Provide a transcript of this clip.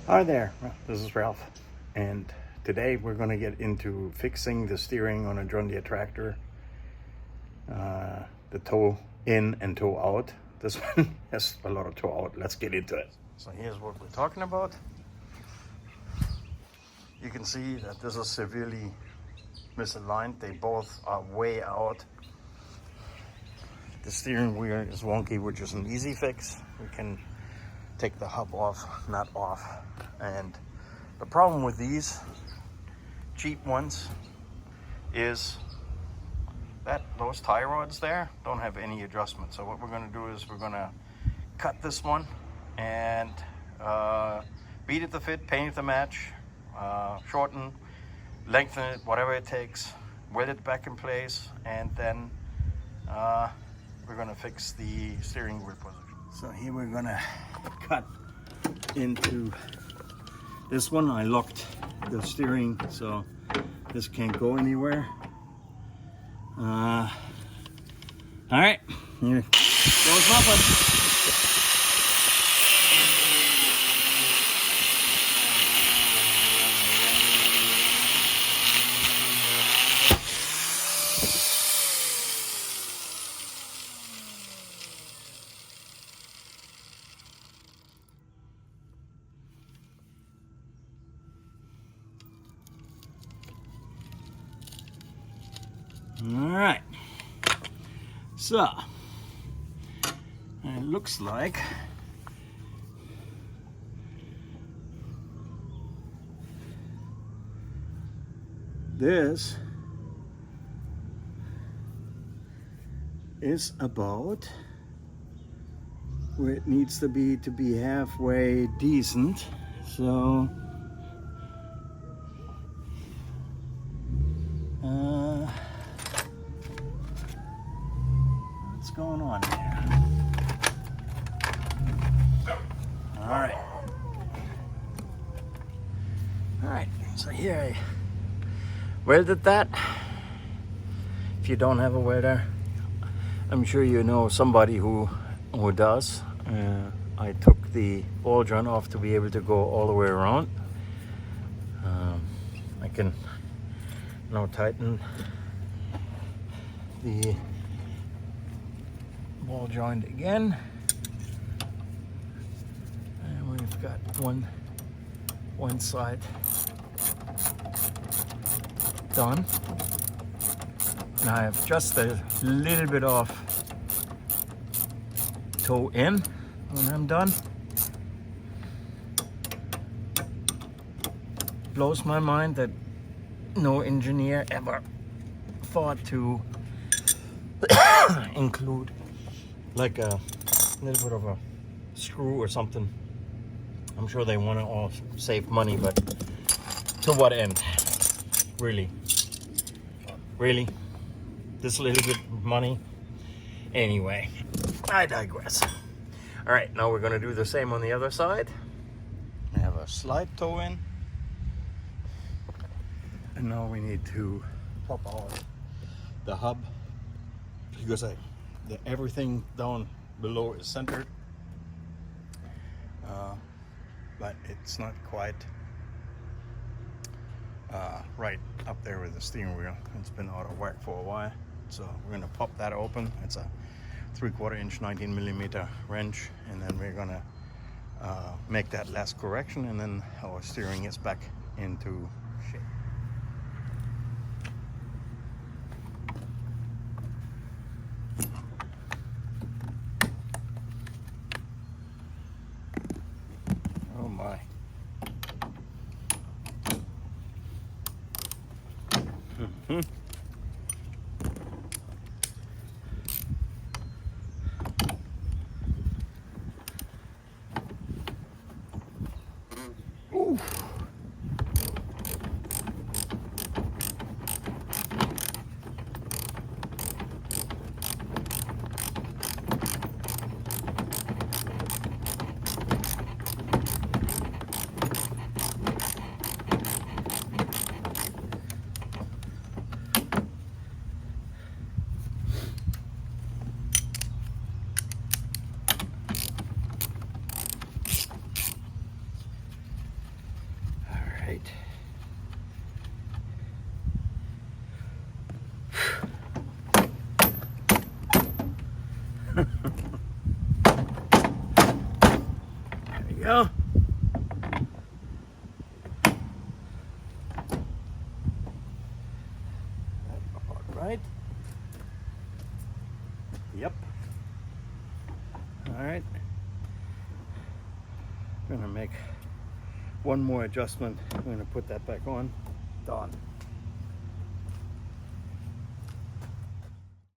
Hi there, this is Ralph, and today we're going to get into fixing the steering on a John Deere tractor, the toe in and toe out. This one has a lot of toe out. Let's get into it. So here's what we're talking about. You can see that this is severely misaligned. They both are way out. The steering wheel is wonky, which is an easy fix. We can take the hub off, nut off. And the problem with these cheap ones is that those tie rods there don't have any adjustment. So what we're going to do is we're going to cut this one and beat it to fit, paint it to match, shorten, lengthen it, whatever it takes, weld it back in place, and then we're going to fix the steering wheel position. So here we're going to cut into this one. I locked the steering so this can't go anywhere. All right, here goes nothing. All right, so it looks like this is about where it needs to be halfway decent. So what's going on here? All right, so here I welded that. If you don't have a welder, I'm sure you know somebody who does. I took the ball joint off to be able to go all the way around. I can now tighten the ball joint again, and we've got one side done. Now I have just a little bit of toe in when I'm done. Blows my mind that no engineer ever thought to include like a little bit of a screw or something. I'm sure they want to all save money, but to what end? Really? This little bit of money? Anyway, I digress. All right, now we're going to do the same on the other side. I have a slide toe in. And now we need to pop out the hub, because everything down below is centered, but it's not quite right up there with the steering wheel. It's been out of whack for a while, so we're going to pop that open. It's a 3/4 inch 19 millimeter wrench, and then we're going to make that last correction, and then our steering is back into shape. Oh my. Ooh. right. There we go. Right. Yep. All right. I'm gonna make one more adjustment. I'm gonna put that back on. Done.